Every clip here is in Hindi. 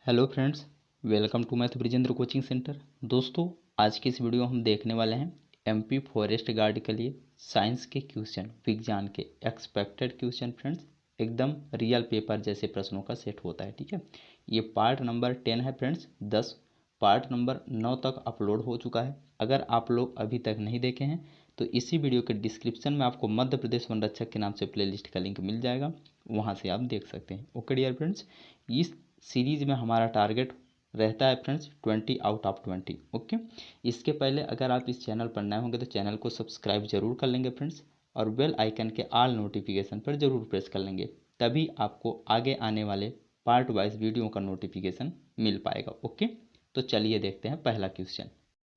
Hello friends, welcome to math Brijendra coaching centre. दोस्तों, आज की इस वीडियो हम देखने वाले हैं एमपी फॉरेस्ट गार्ड के लिए साइंस के क्वेश्चन, विज्ञान के एक्सपेक्टेड क्वेश्चन। फ्रेंड्स, एकदम रियल पेपर जैसे प्रश्नों का सेट होता है। ठीक है, ये पार्ट नंबर 10 है फ्रेंड्स। 10 पार्ट नंबर 9 तक अपलोड हो चुका है। अगर आप लोग अभी तक नहीं देखे हैं तो इसी वीडियो के डिस्क्रिप्शन में आपको मध्य प्रदेश वन रक्षक के नाम से प्लेलिस्ट का लिंक मिल जाएगा, वहाँ से आप देख सकते हैं। ओके डियर फ्रेंड्स, इस सीरीज में हमारा टारगेट रहता है फ्रेंड्स 20 आउट ऑफ 20। ओके, इसके पहले अगर आप इस चैनल पर नए होंगे तो चैनल को सब्सक्राइब जरूर कर लेंगे फ्रेंड्स, और बेल आइकन के ऑल नोटिफिकेशन पर जरूर प्रेस कर लेंगे, तभी आपको आगे आने वाले पार्ट वाइज वीडियो का नोटिफिकेशन मिल पाएगा। ओके, तो चलिए देखते हैं पहला क्वेश्चन।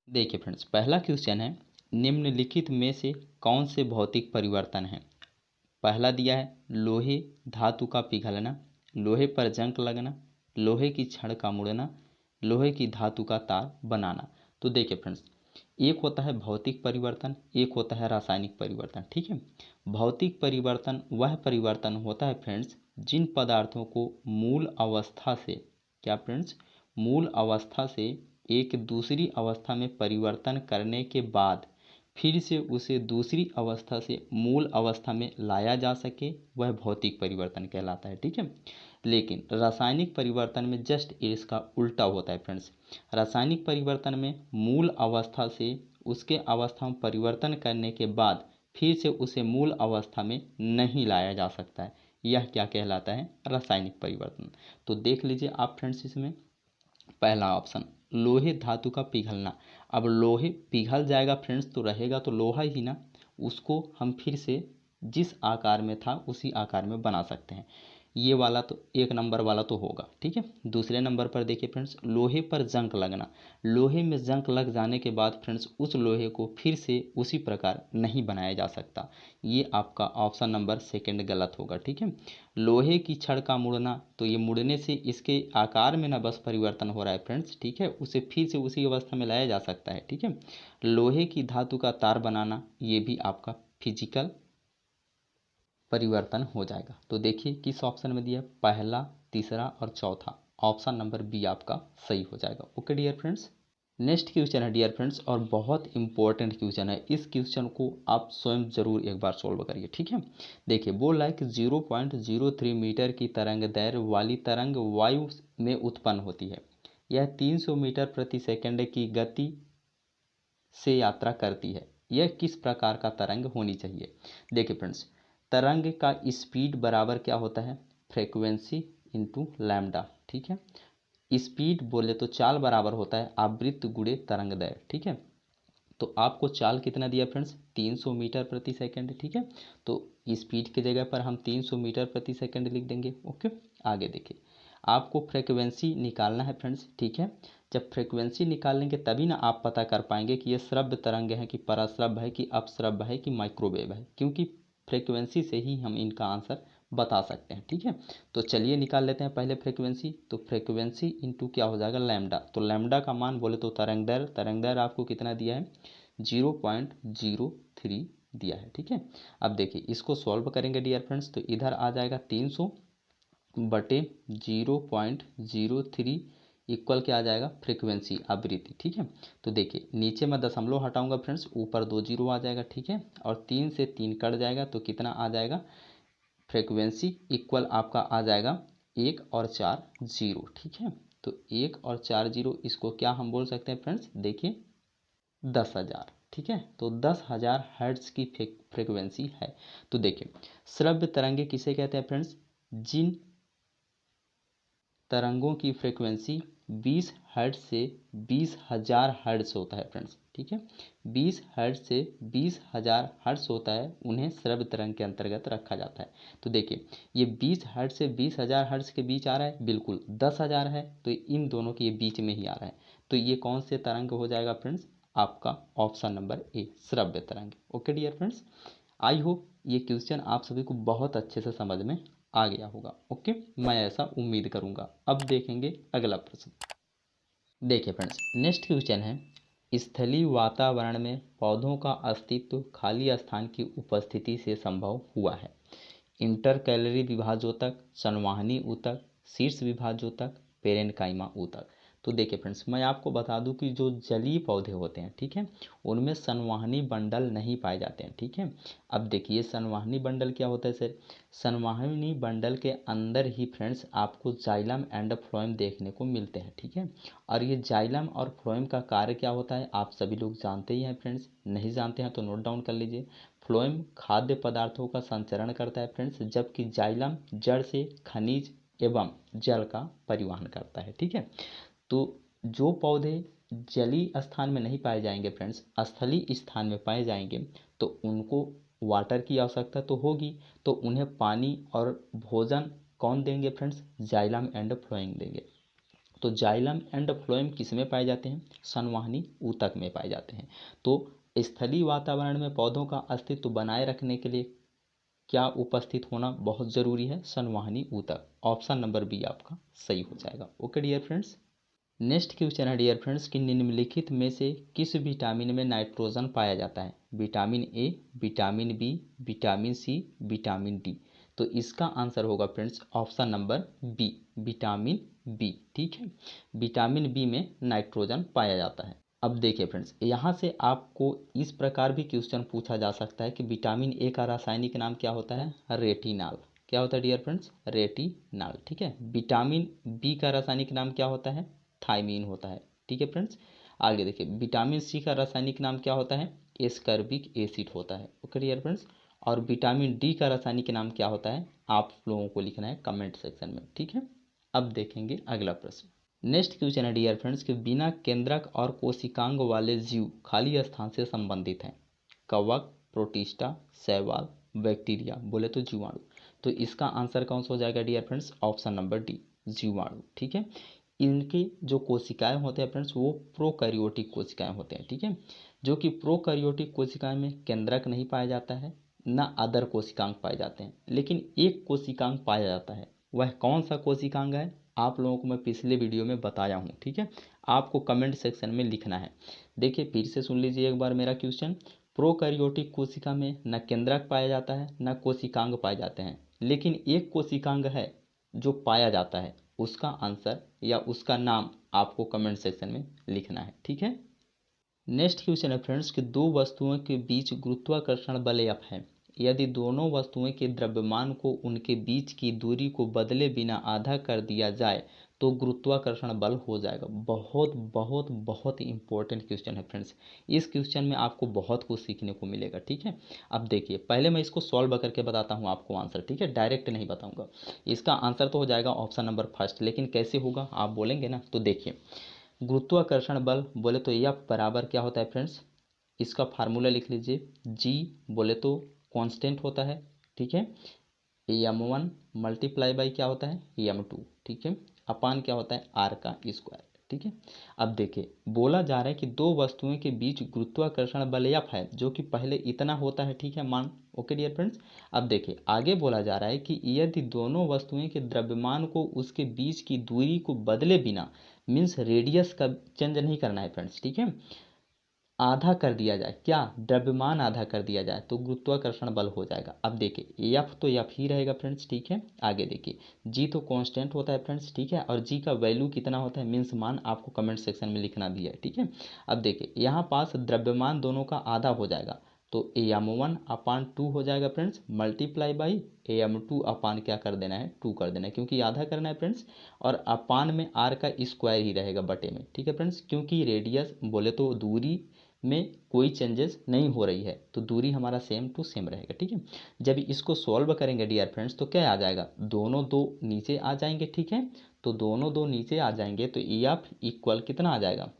देखिए फ्रेंड्स, पहला क्वेश्चन है, निम्नलिखित में से कौन से भौतिक परिवर्तन हैं। पहला दिया है लोहे धातु का पिघलना, लोहे पर जंग लगना, लोहे की छड़ का मुड़ना, लोहे की धातु का तार बनाना। तो देखिए फ्रेंड्स, एक होता है भौतिक परिवर्तन, एक होता है रासायनिक परिवर्तन। ठीक है, भौतिक परिवर्तन वह परिवर्तन होता है फ्रेंड्स जिन पदार्थों को मूल अवस्था से, क्या फ्रेंड्स, मूल अवस्था से एक दूसरी अवस्था में परिवर्तन करने के बाद फिर से उसे दूसरी अवस्था से मूल अवस्था में लाया जा सके, वह भौतिक परिवर्तन कहलाता है। ठीक है, लेकिन रासायनिक परिवर्तन में जस्ट इसका उल्टा होता है फ्रेंड्स। रासायनिक परिवर्तन में मूल अवस्था से उसके अवस्था में परिवर्तन करने के बाद फिर से उसे मूल अवस्था में नहीं लाया जा सकता है। यह क्या कहलाता है? रासायनिक परिवर्तन। तो देख लीजिए आप फ्रेंड्स, इसमें पहला ऑप्शन लोहे धातु का पिघलना। अब लोहे पिघल जाएगा फ्रेंड्स तो रहेगा तो लोहा ही ना, उसको हम फिर से जिस आकार में था उसी आकार में बना सकते हैं। ये वाला तो एक नंबर वाला तो होगा। ठीक है, दूसरे नंबर पर देखिए फ्रेंड्स, लोहे पर जंग लगना। लोहे में जंग लग जाने के बाद फ्रेंड्स उस लोहे को फिर से उसी प्रकार नहीं बनाया जा सकता। ये आपका ऑप्शन नंबर सेकंड गलत होगा। ठीक है, लोहे की छड़ का मुड़ना, तो ये मुड़ने से इसके आकार में ना बस परिवर्तन हो रहा है फ्रेंड्स। ठीक है, उसे फिर से उसी अवस्था में लाया जा सकता है। ठीक है, लोहे की धातु का तार बनाना, ये भी आपका फिजिकल परिवर्तन हो जाएगा। तो देखिए किस ऑप्शन में दिया, पहला, तीसरा और चौथा। ऑप्शन नंबर बी आपका सही हो जाएगा। Okay dear friends, next question है डियर फ्रेंड्स, और बहुत इंपॉर्टेंट क्वेश्चन है। इस क्वेश्चन को आप स्वयं जरूर एक बार सॉल्व करिए। ठीक है, देखिए बोल रहा है कि 0.03 मीटर की तरंग दैर्घ्य वाली तरंग वायु में उत्पन्न होती है। यह 300 मीटर प्रति सेकंड की गति से यात्रा करती है। यह किस प्रकार का तरंग होनी चाहिए। देखिए फ्रेंड्स, तरंग का स्पीड बराबर क्या होता है, फ्रीक्वेंसी इंटू लैम्डा। ठीक है, स्पीड बोले तो चाल बराबर होता है आवृत्ति गुणे तरंग दैर्घ्य। ठीक है, तो आपको चाल कितना दिया फ्रेंड्स, 300 मीटर प्रति सेकंड। ठीक है, तो स्पीड की जगह पर हम 300 मीटर प्रति सेकंड लिख देंगे। ओके, आगे देखिए, आपको फ्रीक्वेंसी निकालना है फ्रेंड्स। ठीक है, जब फ्रीक्वेंसी निकाल लेंगे तभी ना आप पता कर पाएंगे कि ये श्रव्य तरंग है कि पराश्रव्य है कि अपश्रव्य है कि माइक्रोवेव है, क्योंकि फ्रीक्वेंसी से ही हम इनका आंसर बता सकते हैं। ठीक है, तो चलिए निकाल लेते हैं पहले फ्रीक्वेंसी। तो फ्रीक्वेंसी इंटू क्या हो जाएगा, लैम्डा। तो लैम्डा का मान बोले तो तरंग दैर्घ्य आपको कितना दिया है, 0.03 दिया है। ठीक है, अब देखिए इसको सॉल्व करेंगे डियर फ्रेंड्स, तो इधर आ जाएगा 300 बटे 0.03 इक्वल क्या आ जाएगा, फ्रीक्वेंसी आवृत्ति। ठीक है, तो देखिए नीचे मैं दशमलव हटाऊंगा फ्रेंड्स, ऊपर 2 जीरो आ जाएगा। ठीक है, और 3 से 3 कट जाएगा तो कितना आ जाएगा, फ्रीक्वेंसी इक्वल आपका आ जाएगा 1 और 4 जीरो। ठीक है, तो 1 और 4 जीरो, इसको क्या हम बोल सकते हैं फ्रेंड्स, देखिए 10,000। ठीक है, तो 10,000 हर्ट्ज की फ्रीक्वेंसी है। तो देखिए श्रव्य तरंगे किसे कहते हैं फ्रेंड्स, जिन तरंगों की फ्रीक्वेंसी 20 हर्ट्ज से 20,000 हर्ट्ज होता है फ्रेंड्स। ठीक है, 20 हर्ट्ज से 20,000 हर्ट्ज होता है, उन्हें श्रव्य तरंग के अंतर्गत रखा जाता है। तो देखिए ये 20 हर्ट्ज से 20,000 हर्ट्ज के बीच आ रहा है, बिल्कुल 10,000 है तो इन दोनों के बीच में ही आ रहा है। तो ये कौन से तरंग हो जाएगा फ्रेंड्स, आपका ऑप्शन नंबर ए, श्रव्य तरंग। Okay dear friends, I hope ये क्वेश्चन आप सभी को बहुत अच्छे से समझ में आ गया होगा। ओके, मैं ऐसा उम्मीद करूंगा। अब देखेंगे अगला प्रश्न। देखिए फ्रेंड्स, नेक्स्ट क्वेश्चन है, स्थलीय वातावरण में पौधों का अस्तित्व खाली स्थान की उपस्थिति से संभव हुआ है। इंटरकैलरी विभाजोतक, संवहनी ऊतक, शीर्ष विभाजोतक, पेरेनकाइमा ऊतक। तो देखिए फ्रेंड्स, मैं आपको बता दूं कि जो जलीय पौधे होते हैं, ठीक है, उनमें संवहनी बंडल नहीं पाए जाते हैं, ठीक है। अब देखिए संवहनी बंडल क्या होता है सर? संवहनी बंडल के अंदर ही फ्रेंड्स आपको जाइलम एंड फ्लोएम देखने को मिलते हैं, ठीक है। और ये जाइलम और फ्लोएम का कार्य क्या होता है आप सभी लोग जानते ही हैं फ्रेंड्स, नहीं जानते हैं तो नोट डाउन कर लीजिए। फ्लोएम खाद्य पदार्थों का संचरण करता है फ्रेंड्स, जबकि जाइलम जड़ से खनिज एवं जल का परिवहन करता है, ठीक है। तो जो पौधे जलीय स्थान में नहीं पाए जाएंगे फ्रेंड्स, स्थलीय स्थान में पाए जाएंगे, तो उनको वाटर की आवश्यकता तो होगी, तो उन्हें पानी और भोजन कौन देंगे फ्रेंड्स? जाइलम एंड फ्लोएम देंगे। तो जाइलम एंड फ्लोएम किस में पाए जाते हैं? संवहनी ऊतक में पाए जाते हैं। तो स्थलीय वातावरण में पौधों का अस्तित्व बनाए रखने के लिए क्या उपस्थित होना बहुत ज़रूरी है? संवहनी ऊतक। ऑप्शन नंबर बी आपका सही हो जाएगा। Okay dear friends. Next question है डियर फ्रेंड्स कि निम्नलिखित में से किस विटामिन में नाइट्रोजन पाया जाता है? Vitamin A, vitamin B, vitamin C, vitamin D. तो इसका आंसर होगा friends option number B, vitamin B, ठीक है। विटामिन बी में नाइट्रोजन पाया जाता है। अब देखिए फ्रेंड्स, यहाँ से आपको इस प्रकार भी क्वेश्चन पूछा जा सकता है कि विटामिन ए का रासायनिक नाम क्या होता है? रेटिनॉल। क्या होता है डियर फ्रेंड्स? रेटिनॉल, ठीक है। विटामिन बी का रासायनिक नाम क्या होता है? थायमीन होता है, ठीक है फ्रेंड्स। आगे देखिए, विटामिन सी का रासायनिक नाम क्या होता है? एस्कर्बिक एसिड होता है। Okay dear friends. और विटामिन डी का रासायनिक नाम क्या होता है? आप लोगों को लिखना है कमेंट सेक्शन में, ठीक है। अब देखेंगे अगला प्रश्न। नेक्स्ट क्वेश्चन है डियर फ्रेंड्स कि बिना केंद्रक और कोशिकांग वाले जीव खाली स्थान से संबंधित हैं। कवक, प्रोटिस्टा, शैवाल, बैक्टीरिया। बोले तो जीवाणु। तो इसका आंसर कौन सा हो जाएगा dear friends? Option number D, जीवाणु, ठीक है। इनके जो कोशिकाएं होते हैं फ्रेंड्स वो प्रोकैरियोटिक कोशिकाएं होते हैं, ठीक है। जो कि प्रोकैरियोटिक कोशिकाएं में केंद्रक नहीं पाया जाता है, ना अदर कोशिकांग पाए जाते हैं, लेकिन एक कोशिकांग पाया जाता है। वह कौन सा कोशिकांग है? आप लोगों को मैं पिछले वीडियो में बताया हूँ, ठीक है। आपको कमेंट सेक्शन में लिखना है। देखिए फिर से सुन लीजिए एक बार मेरा क्वेश्चन। प्रोकैरियोटिक कोशिका में न केंद्रक पाया जाता है न कोशिकांग पाए जाते हैं, लेकिन एक कोशिकांग है जो पाया जाता है। उसका आंसर या उसका नाम आपको कमेंट सेक्शन में लिखना है, ठीक है। नेक्स्ट क्वेश्चन है फ्रेंड्स कि दो वस्तुओं के बीच गुरुत्वाकर्षण बल F है। यदि दोनों वस्तुओं के द्रव्यमान को उनके बीच की दूरी को बदले बिना आधा कर दिया जाए तो गुरुत्वाकर्षण बल हो जाएगा। बहुत बहुत बहुत इंपॉर्टेंट क्वेश्चन है फ्रेंड्स। इस क्वेश्चन में आपको बहुत कुछ सीखने को मिलेगा, ठीक है। अब देखिए पहले मैं इसको सॉल्व करके बताता हूँ आपको आंसर, ठीक है, डायरेक्ट नहीं बताऊँगा। इसका आंसर तो हो जाएगा ऑप्शन नंबर फर्स्ट, लेकिन कैसे होगा आप बोलेंगे ना। तो देखिए गुरुत्वाकर्षण बल बोले तो F बराबर क्या होता है फ्रेंड्स? इसका फार्मूला लिख लीजिए। G बोले तो कांस्टेंट होता है, ठीक है। m1 मल्टीप्लाई बाई क्या होता है? m2, ठीक है। अपान क्या होता है? r का स्क्वायर, ठीक है। अब देखिए बोला जा रहा है कि दो वस्तुओं के बीच गुरुत्वाकर्षण बल F है, जो कि पहले इतना होता है, ठीक है, मान। Okay dear friends. अब देखिए आगे बोला जा रहा है कि यदि दोनों वस्तुएं के द्रव्यमान को उसके बीच की दूरी को बदले बिना, मीन्स रेडियस का चेंज नहीं करना है फ्रेंड्स, ठीक है, आधा कर दिया जाए, क्या द्रव्यमान आधा कर दिया जाए तो गुरुत्वाकर्षण बल हो जाएगा। अब देखिए एफ तो एफ ही रहेगा फ्रेंड्स, ठीक है। आगे देखिए जी तो कांस्टेंट होता है फ्रेंड्स, ठीक है, और जी का वैल्यू कितना होता है मीन्स मान आपको कमेंट सेक्शन में लिखना भी है, ठीक है। अब देखिए यहाँ पास द्रव्यमान दोनों का आधा हो जाएगा, तो AM1 अपान 2 हो जाएगा फ्रेंड्स, मल्टीप्लाई बाई AM2 अपान क्या कर देना है? 2 कर देना है, क्योंकि आधा करना है फ्रेंड्स। और अपान में r का स्क्वायर ही रहेगा बटे में, ठीक है फ्रेंड्स, क्योंकि रेडियस बोले तो दूरी में कोई चेंजेस नहीं हो रही है, तो दूरी हमारा सेम टू सेम रहेगा, ठीक है। जब इसको सॉल्व करेंगे डियर फ्रेंड्स तो क्या आ जाएगा? दोनों दो नीचे आ जाएंगे, ठीक है। तो दोनों दो नीचे आ जाएंगे तो EF इक्वल कितना आ जाएगा?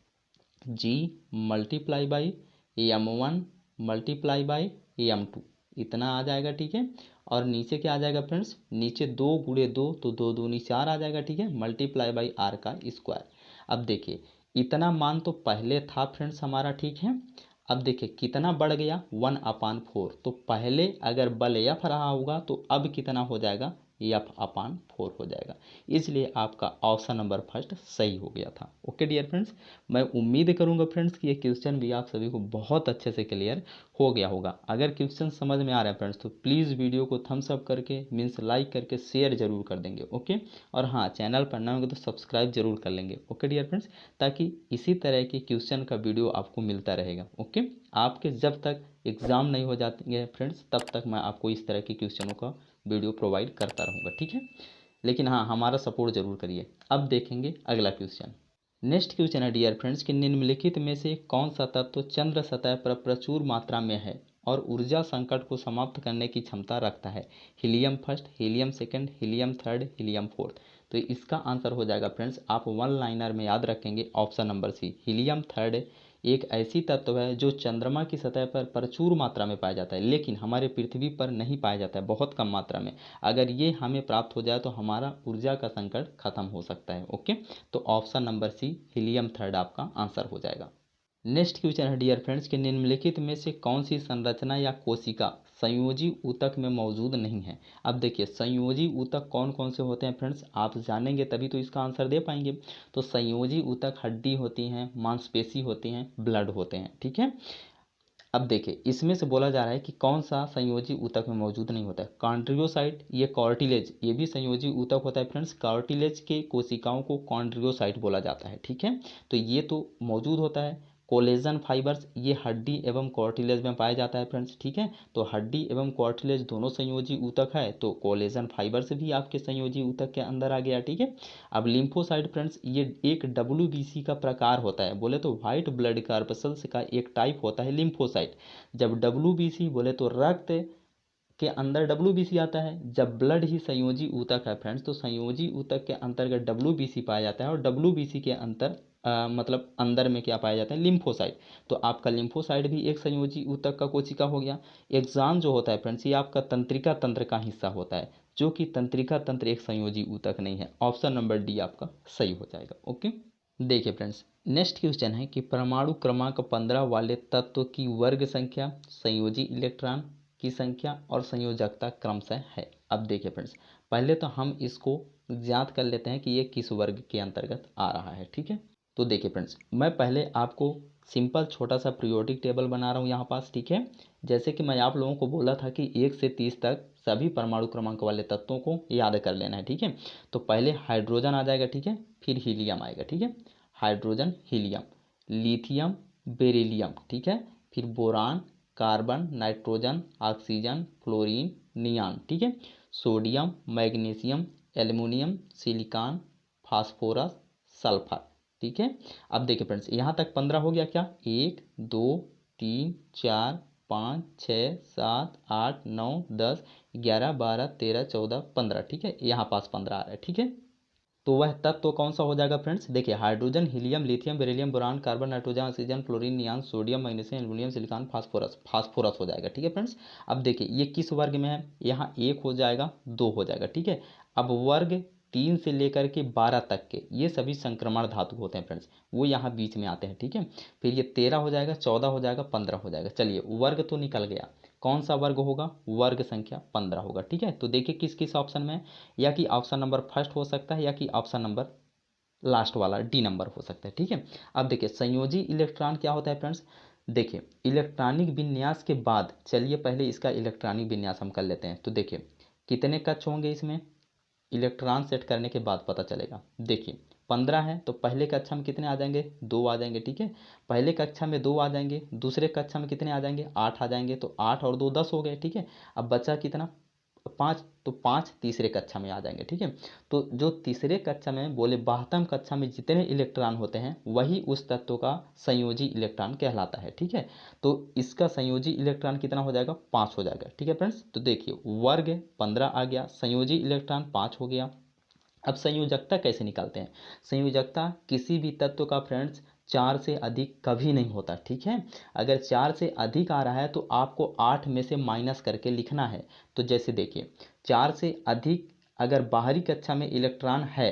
G multiply by M1 multiply by AM2, इतना आ जाएगा, ठीक है। और नीचे क्या आ जाएगा फ्रेंड्स? नीचे 2 गुणे 2 तो 2 दूनी 4 आ जाएगा, ठीक है, मल्टीप्लाई बाई r का स्क्वायर। अब देखिए इतना मान तो पहले था फ्रेंड्स हमारा, ठीक है। अब देखिए कितना बढ़ गया? 1/4। तो पहले अगर बल F रहा होगा तो अब कितना हो जाएगा? F/4 हो जाएगा। इसलिए आपका ऑप्शन नंबर फर्स्ट सही हो गया था। ओके डियर फ्रेंड्स, मैं उम्मीद करूंगा फ्रेंड्स कि ये क्वेश्चन भी आप सभी को बहुत अच्छे से क्लियर हो गया होगा। अगर क्वेश्चन समझ में आ रहा है फ्रेंड्स तो प्लीज़ वीडियो को थम्स अप करके मीन्स लाइक करके शेयर जरूर कर देंगे। ओके, और हाँ, चैनल पर नए होंगे तो सब्सक्राइब जरूर कर लेंगे। ओके डियर फ्रेंड्स, ताकि इसी तरह के क्वेश्चन का वीडियो आपको मिलता रहेगा। ओके, आपके जब तक एग्ज़ाम नहीं हो जाते फ्रेंड्स तब तक मैं आपको इस तरह के क्वेश्चनों का वीडियो प्रोवाइड करता रहूँगा। ठीक है, लेकिन हाँ, हमारा सपोर्ट जरूर करिए। अब देखेंगे अगला क्वेश्चन। नेक्स्ट क्वेश्चन है डियर फ्रेंड्स कि निम्नलिखित में से कौन सा तत्व चंद्र सतह पर प्रचुर मात्रा में है और ऊर्जा संकट को समाप्त करने की क्षमता रखता है? Helium first, helium second, helium third, helium fourth. तो इसका आंसर हो जाएगा फ्रेंड्स, आप वन लाइनर में याद रखेंगे option number C, helium third एक ऐसी तत्व है जो चंद्रमा की सतह पर प्रचुर मात्रा में पाया जाता है, लेकिन हमारे पृथ्वी पर नहीं पाया जाता है, बहुत कम मात्रा में। अगर ये हमें प्राप्त हो जाए तो हमारा ऊर्जा का संकट खत्म हो सकता है। ओके, तो option number C, helium third आपका आंसर हो जाएगा। नेक्स्ट क्वेश्चन है डियर फ्रेंड्स कि निम्नलिखित में से कौन सी संरचना या कोशिका संयोजी ऊतक में मौजूद नहीं है? अब देखिए, संयोजी ऊतक कौन कौन से होते हैं फ्रेंड्स, आप जानेंगे तभी तो इसका आंसर दे पाएंगे। तो संयोजी ऊतक हड्डी होती हैं, मांसपेशी होती हैं, ब्लड होते हैं। ठीक है, अब देखिए इसमें से बोला जा रहा है कि कौन सा संयोजी ऊतक में मौजूद नहीं होता है। कॉन्ड्रियोसाइट, ये कॉर्टिलेज, ये भी संयोजी ऊतक होता है फ्रेंड्स। कॉर्टिलेज के कोशिकाओं को कॉन्ड्रियोसाइट बोला जाता है। ठीक है, तो ये तो मौजूद होता है। कोलेजन फाइबर्स, ये हड्डी एवं कॉर्टिलेज में पाया जाता है फ्रेंड्स। ठीक है, तो हड्डी एवं कॉर्टिलेज दोनों संयोजी ऊतक है, तो कोलेजन फाइबर्स भी आपके संयोजी ऊतक के अंदर आ गया। ठीक है, अब लिम्फोसाइट फ्रेंड्स, ये एक WBC का प्रकार होता है, बोले तो व्हाइट ब्लड कार्पसल्स का एक टाइप होता है लिम्फोसाइट। जब WBC बोले तो रक्त के अंदर WBC आता है, जब ब्लड ही संयोजी ऊतक है फ्रेंड्स, तो संयोजी ऊतक के अंतर्गत WBC पाया जाता है, और WBC के अंतर मतलब अंदर में क्या पाया जाता है, लिम्फोसाइट। तो आपका लिम्फोसाइट भी एक संयोजी ऊतक का कोशिका हो गया। एक्सॉन जो होता है फ्रेंड्स, ये आपका तंत्रिका तंत्र का हिस्सा होता है, जो कि तंत्रिका तंत्र एक संयोजी ऊतक नहीं है। ऑप्शन नंबर डी आपका सही हो जाएगा। ओके, देखिए फ्रेंड्स, नेक्स्ट क्वेश्चन है कि परमाणु क्रमांक 15 वाले तत्व की वर्ग संख्या, संयोजी इलेक्ट्रॉन की संख्या और संयोजकता क्रमशः है। अब देखिए फ्रेंड्स, पहले तो हम इसको ज्ञात कर लेते हैं कि ये किस वर्ग के अंतर्गत आ रहा है। ठीक है, तो देखिए फ्रेंड्स, मैं पहले आपको सिंपल छोटा सा पीरियोडिक टेबल बना रहा हूँ यहाँ पास। ठीक है, जैसे कि मैं आप लोगों को बोला था कि 1 से 30 तक सभी परमाणु क्रमांक वाले तत्वों को याद कर लेना है। ठीक है, तो पहले हाइड्रोजन आ जाएगा। ठीक है, फिर हीलियम आएगा। ठीक है, हाइड्रोजन, हीलियम, लिथियम, बेरिलियम। ठीक है, फिर boron, carbon, nitrogen, oxygen, fluorine, neon. ठीक है, sodium, magnesium, aluminium, silicon, phosphorus, sulphur. ठीक है, अब देखिए फ्रेंड्स, यहाँ तक 15 हो गया क्या? 1 2 3 4 5 6 7 8 9 10 11 12 13 14 15। ठीक है, यहाँ पास 15 आ रहा है। ठीक है, तो वह तत्व कौन सा हो जाएगा फ्रेंड्स? देखिए, hydrogen, helium, lithium, beryllium, boron, carbon, nitrogen, oxygen, fluorine, neon, sodium, magnesium, aluminium, silicon, phosphorus. Phosphorus हो जाएगा। ठीक है फ्रेंड्स, अब देखिए ये किस वर्ग में है? यहाँ 1 हो जाएगा, 2 हो जाएगा। ठीक है, अब वर्ग 3 से लेकर के 12 तक के ये सभी संक्रमण धातु होते हैं फ्रेंड्स, वो यहाँ बीच में आते हैं। ठीक है, फिर ये 13 हो जाएगा, 14 हो जाएगा, 15 हो जाएगा। चलिए, वर्ग तो निकल गया, कौन सा वर्ग होगा? वर्ग संख्या 15 होगा। ठीक है, तो देखिए किस किस ऑप्शन में है, या कि ऑप्शन नंबर फर्स्ट हो सकता है, या कि ऑप्शन नंबर लास्ट वाला डी नंबर हो सकता है। ठीक है, अब देखिए संयोजी इलेक्ट्रॉन क्या होता है फ्रेंड्स? देखिए, इलेक्ट्रॉनिक विन्यास के बाद, चलिए पहले इसका इलेक्ट्रॉनिक विन्यास हम कर लेते हैं। तो देखिए कितने कक्ष होंगे इसमें, इलेक्ट्रॉन सेट करने के बाद पता चलेगा। देखिए 15 है तो पहले कक्षा में कितने आ जाएंगे? 2 आ जाएंगे। ठीक है, पहले कक्षा में 2 आ जाएंगे, दूसरे कक्षा में कितने आ जाएंगे? 8 आ जाएंगे, तो 8 और 2 10 हो गए। ठीक है, अब बचा कितना? 5, तो 5 तीसरे कक्षा में आ जाएंगे। ठीक है, तो जो तीसरे कक्षा में बोले 72 कक्षा में जितने इलेक्ट्रॉन होते हैं वही उस तत्व का संयोजी इलेक्ट्रॉन कहलाता है। ठीक है, तो इसका संयोजी इलेक्ट्रॉन कितना हो जाएगा? 5 हो जाएगा। ठीक है फ्रेंड्स, तो देखिए वर्ग 15 आ गया, संयोजी इलेक्ट्रॉन 5 हो गया। अब संयोजकता कैसे निकालते हैं? संयोजकता किसी भी तत्व का फ्रेंड्स 4 से अधिक कभी नहीं होता। ठीक है, अगर 4 से अधिक आ रहा है तो आपको 8 में से माइनस करके लिखना है। तो जैसे देखिए 4 से अधिक अगर बाहरी कक्षा में इलेक्ट्रॉन है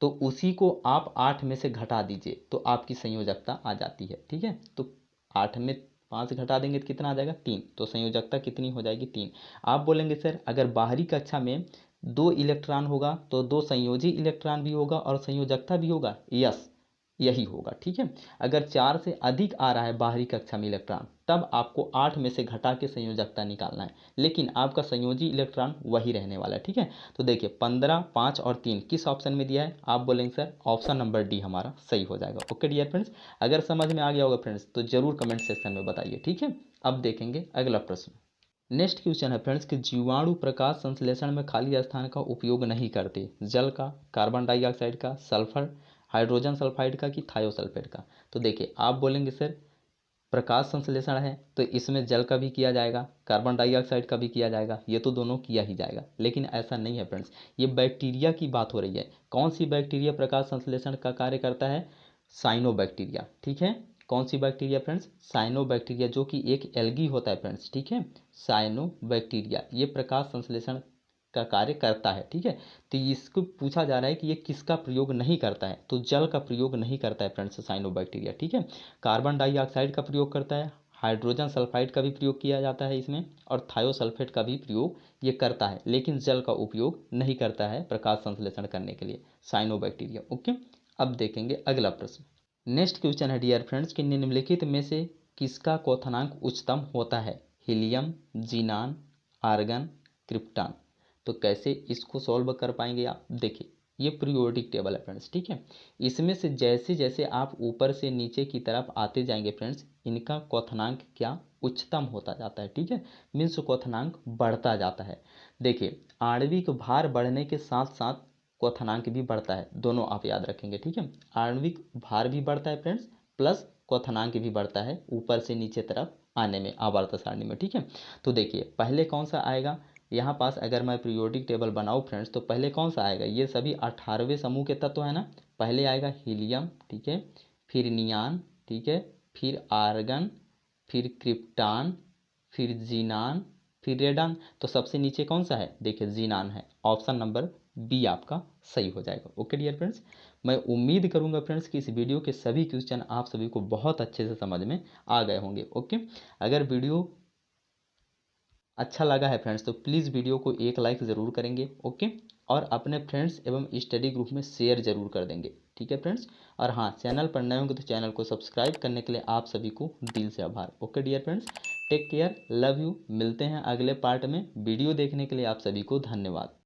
तो उसी को आप 8 में से घटा दीजिए तो आपकी संयोजकता आ जाती है। ठीक है, तो 8 में 5 घटा देंगे तो कितना आ जाएगा? 3, तो संयोजकता कितनी हो जाएगी? 3। आप बोलेंगे सर अगर बाहरी कक्षा में दो इलेक्ट्रॉन होगा तो दो संयोजी इलेक्ट्रॉन भी होगा और संयोजकता भी होगा, यस यही होगा, ठीक है। अगर 4 से अधिक आ रहा है बाहरी कक्षा में इलेक्ट्रॉन, तब आपको 8 में से घटा के संयोजकता निकालना है, लेकिन आपका संयोजी इलेक्ट्रॉन वही रहने वाला है, ठीक है। तो देखिए 15, 5 और 3 किस ऑप्शन में दिया है, आप बोलेंगे सर ऑप्शन नंबर डी हमारा सही हो जाएगा। ओके डियर फ्रेंड्स, अगर समझ में आ गया होगा फ्रेंड्स तो जरूर कमेंट सेक्शन में बताइए, ठीक है। अब देखेंगे अगला प्रश्न। नेक्स्ट क्वेश्चन है फ्रेंड्स कि जीवाणु प्रकाश संश्लेषण में खाली स्थान का उपयोग नहीं करते, जल का, कार्बन डाइऑक्साइड का, सल्फर हाइड्रोजन सल्फाइड का कि थायोसल्फेट का। तो देखिए आप बोलेंगे सर प्रकाश संश्लेषण है तो इसमें जल का भी किया जाएगा, कार्बन डाइऑक्साइड का भी किया जाएगा, ये तो दोनों किया ही जाएगा, लेकिन ऐसा नहीं है फ्रेंड्स। ये बैक्टीरिया की बात हो रही है। कौन सी बैक्टीरिया प्रकाश संश्लेषण का कार्य करता है, साइनोबैक्टीरिया, ठीक है। कौन सी बैक्टीरिया फ्रेंड्स, साइनोबैक्टीरिया, जो कि एक एल्गी होता है फ्रेंड्स, ठीक है। साइनोबैक्टीरिया ये प्रकाश संश्लेषण का कार्य करता है, ठीक है। तो इसको पूछा जा रहा है कि ये किसका प्रयोग नहीं करता है, तो जल का प्रयोग नहीं करता है फ्रेंड्स साइनोबैक्टीरिया, ठीक है। कार्बन डाइऑक्साइड का प्रयोग करता है, हाइड्रोजन सल्फाइड का भी प्रयोग किया जाता है इसमें, और थायोसल्फेट का भी प्रयोग ये करता है, लेकिन जल का उपयोग नहीं करता है प्रकाश संश्लेषण करने के लिए साइनोबैक्टीरिया। ओके, अब देखेंगे अगला प्रश्न। नेक्स्ट क्वेश्चन है डियर फ्रेंड्स कि निम्नलिखित में से किसका क्वथनांक उच्चतम होता है, हीलियम, जीनान, आर्गन, क्रिप्टॉन। तो कैसे इसको सॉल्व कर पाएंगे आप, देखिए ये पीरियोडिक टेबल है फ्रेंड्स, ठीक है। इसमें से जैसे जैसे आप ऊपर से नीचे की तरफ आते जाएंगे फ्रेंड्स, इनका क्वथनांक क्या उच्चतम होता जाता है, ठीक है। मीन्स क्वथनांक बढ़ता जाता है। देखिए आणविक भार बढ़ने के साथ साथ क्वथनांक भी बढ़ता है, दोनों आप याद रखेंगे, ठीक है। आणविक भार भी बढ़ता है फ्रेंड्स, प्लस क्वथनांक भी बढ़ता है ऊपर से नीचे तरफ आने में आवर्त सारणी में, ठीक है। तो देखिए पहले कौन सा आएगा, यहाँ पास अगर मैं पीरियोडिक टेबल बनाऊँ फ्रेंड्स तो पहले कौन सा आएगा, ये सभी 18वें समूह के तत्व है ना। पहले आएगा हीलियम, ठीक है, फिर नियान, ठीक है, फिर आर्गन, फिर क्रिप्टान, फिर जीनान, फिर रेडान। तो सबसे नीचे कौन सा है, देखिए जीनान है, ऑप्शन नंबर बी आपका सही हो जाएगा। ओके डियर फ्रेंड्स, मैं उम्मीद करूंगा फ्रेंड्स कि इस वीडियो के सभी क्वेश्चन आप सभी को बहुत अच्छे से समझ में आ गए होंगे। ओके, अगर वीडियो अच्छा लगा है फ्रेंड्स तो प्लीज़ वीडियो को एक लाइक ज़रूर करेंगे, ओके, और अपने फ्रेंड्स एवं स्टडी ग्रुप में शेयर जरूर कर देंगे, ठीक है फ्रेंड्स। और हाँ, चैनल पर नए होंगे तो चैनल को सब्सक्राइब करने के लिए आप सभी को दिल से आभार। Okay dear friends, take care, love you, मिलते हैं अगले पार्ट में। वीडियो देखने के लिए आप सभी को धन्यवाद।